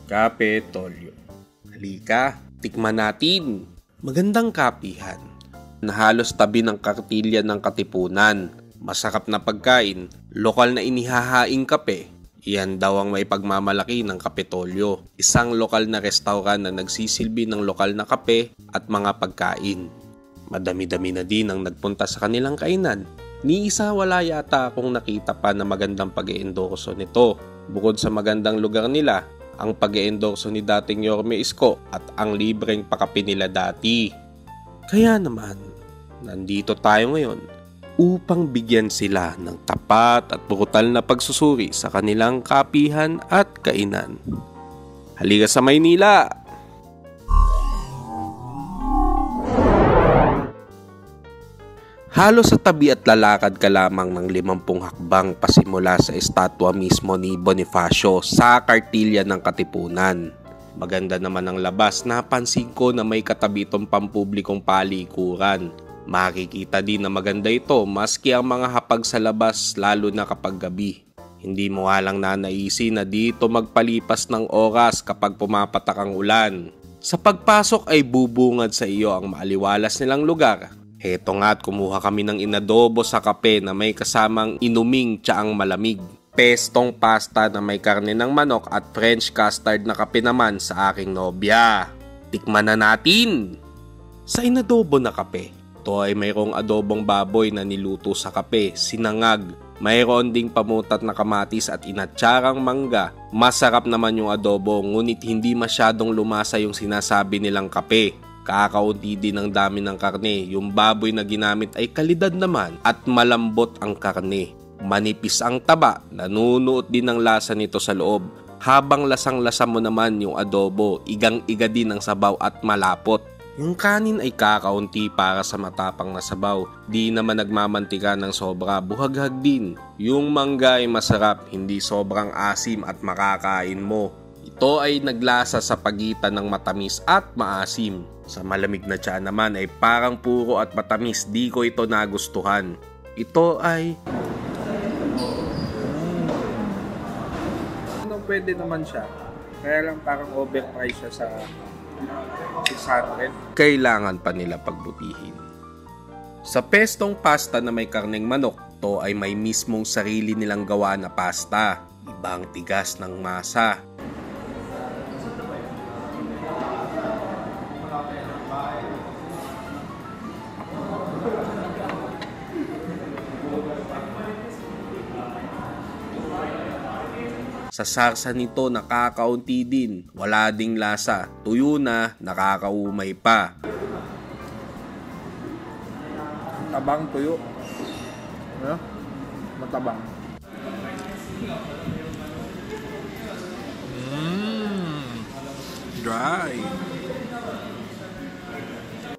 Kapitolyo. Halika, tikman natin. Magandang kapihan na halos tabi ng kartilya ng Katipunan. Masarap na pagkain, lokal na inihahaing kape. Iyan daw ang may pagmamalaki ng Kapitolyo. Isang lokal na restaurant na nagsisilbi ng lokal na kape at mga pagkain. Madami-dami na din ang nagpunta sa kanilang kainan. Ni isa wala yata akong nakita pa na magandang pag-e-endorso nito. Bukod sa magandang lugar nila, ang pag-e-endorso ni dating Yorme Isko at ang libreng pakape nila dati. Kaya naman, nandito tayo ngayon upang bigyan sila ng tapat at brutal na pagsusuri sa kanilang kapihan at kainan. Halika sa Maynila! Halos sa tabi at lalakad ka lamang ng 50 hakbang pasimula sa estatwa mismo ni Bonifacio sa kartilya ng Katipunan. Maganda naman ang labas, napansin ko na may katabi itong pampublikong palikuran. Makikita din na maganda ito maski ang mga hapag sa labas lalo na kapag gabi. Hindi mo halang nanaisin na dito magpalipas ng oras kapag pumapatak ang ulan. Sa pagpasok ay bubungad sa iyo ang maaliwalas nilang lugar. Heto nga at kumuha kami ng inadobo sa kape na may kasamang inuming tsaang malamig. Pestong pasta na may karne ng manok at French custard na kape naman sa aking nobya. Tikman na natin! Sa inadobo na kape, ito ay mayroong adobong baboy na niluto sa kape, sinangag. Mayroon ding pamutat na kamatis at inatsarang mangga. Masarap naman yung adobo ngunit hindi masyadong lumasa yung sinasabi nilang kape. Kakaunti din ang dami ng karne. Yung baboy na ginamit ay kalidad naman at malambot ang karne. Manipis ang taba, nanunuot din ang lasa nito sa loob. Habang lasang-lasa mo naman yung adobo, igang-iga din ang sabaw at malapot. Yung kanin ay kakaunti para sa matapang na sabaw. Di naman nagmamantika ng sobra, buhaghag din. Yung mangga ay masarap, hindi sobrang asim at makakain mo. Ito ay naglasa sa pagitan ng matamis at maasim. Sa malamig na tiyan naman ay parang puro at matamis, di ko ito nagustuhan. Ito ay... Pwede naman siya. Kaya lang parang overpriced siya sa 600. Kailangan pa nila pagbutihin. Sa pestong pasta na may karneng manok, to ay may mismong sarili nilang gawa na pasta. Ibang tigas ng masa. Sa sarsa nito nakakaunti din, wala ding lasa, tuyo na, nakakaumay pa. Matabang tuyo. Ano? Matabang. Dry.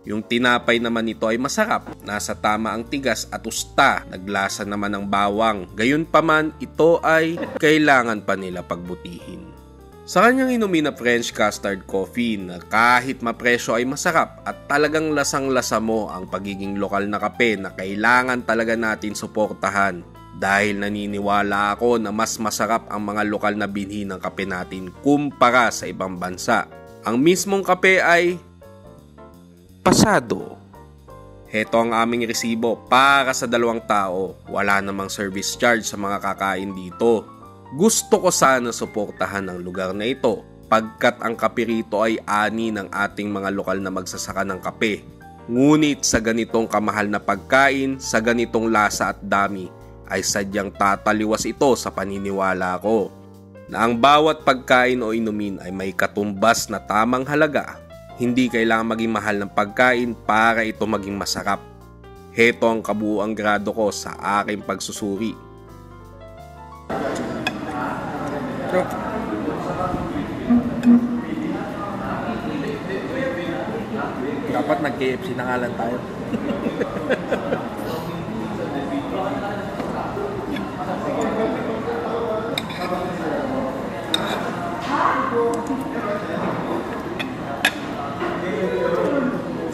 Yung tinapay naman nito ay masarap, nasa tama ang tigas at usta, naglasa naman ng bawang. Gayunpaman, ito ay kailangan pa nila pagbutihin. Sa kanyang inumin na French custard coffee na kahit mapresyo ay masarap at talagang lasang-lasa mo ang pagiging lokal na kape na kailangan talaga natin suportahan. Dahil naniniwala ako na mas masarap ang mga lokal na binhi ng kape natin kumpara sa ibang bansa. Ang mismong kape ay... pasado. Heto ang aming resibo para sa 2 tao. Wala namang service charge sa mga kakain dito. Gusto ko sana suportahan ang lugar na ito pagkat ang kape rito ay ani ng ating mga lokal na magsasaka ng kape. Ngunit sa ganitong kamahal na pagkain, sa ganitong lasa at dami, ay sadyang tataliwas ito sa paniniwala ko na ang bawat pagkain o inumin ay may katumbas na tamang halaga. Hindi kailangan maging mahal ng pagkain para ito maging masarap. Heto ang kabuuang grado ko sa aking pagsusuri. Dapat nag-KFC na nga lang tayo.